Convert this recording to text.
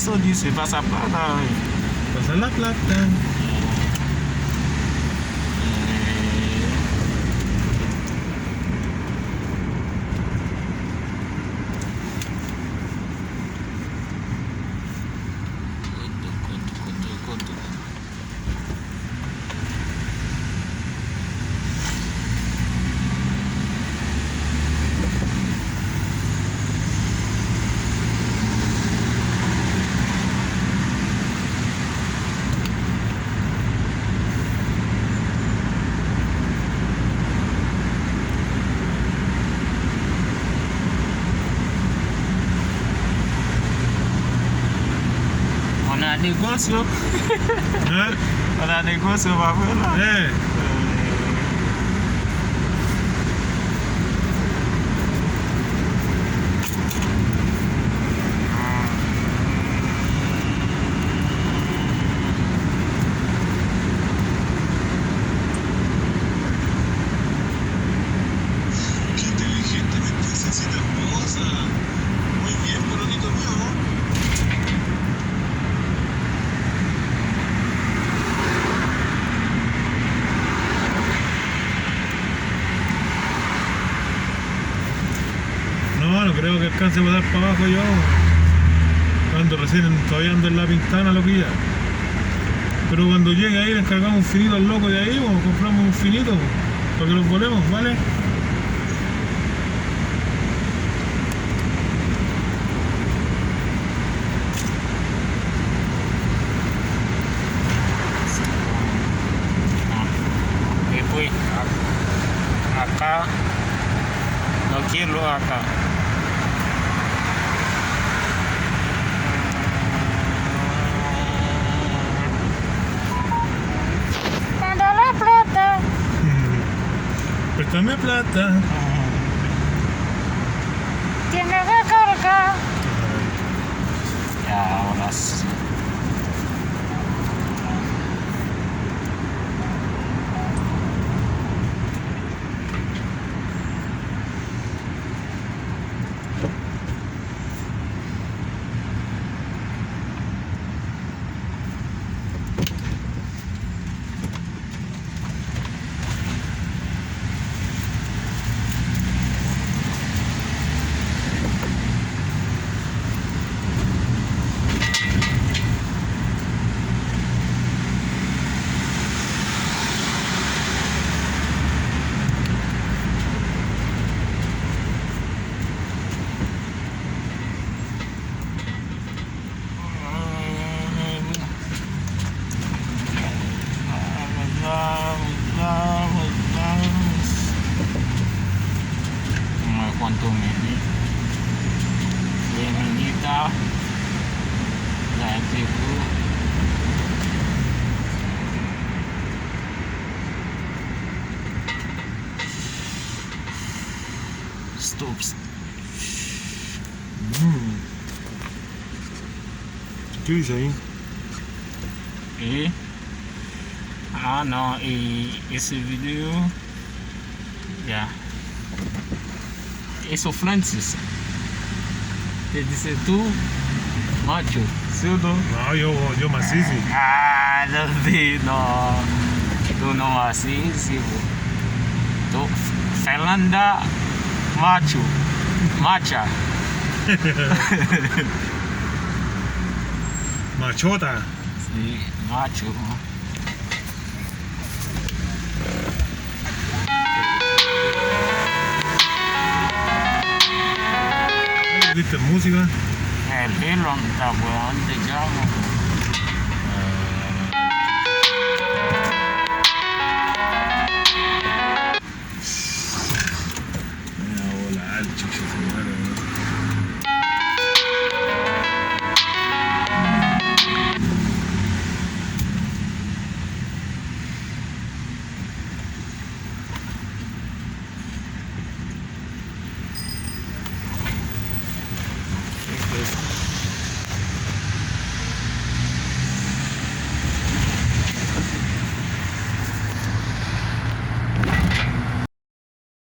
eso dice, pasa plata. Pasa la plata. Negocio. Para negocio va afuera. Qué inteligente me puse así de hermosa. Muy bien, bonito mío. No creo que alcance a botar para abajo yo. Cuando recién todavía ando en la Pintana, loquilla. Pero cuando llegue ahí le encargamos un finito al loco de ahí, o compramos un finito para que los volemos, ¿vale? Después, acá, no quiero acá. Préstame plata. Tiene que cargar. Ya, ahora sí. ¿Cuánto Feminita, la tribu. Stop. ¿Qué dice ahí? ¿Eh? Ah, no, y ese video. Ya. Eso Francis. Te dice tú, macho, ¿sí o no? No, yo macizo. Ah, no. Tú no macizo. Tú, Fernanda, macho, macha. Machota. Sí, macho. ¿Viste música? El hilo está bueno, te llamo.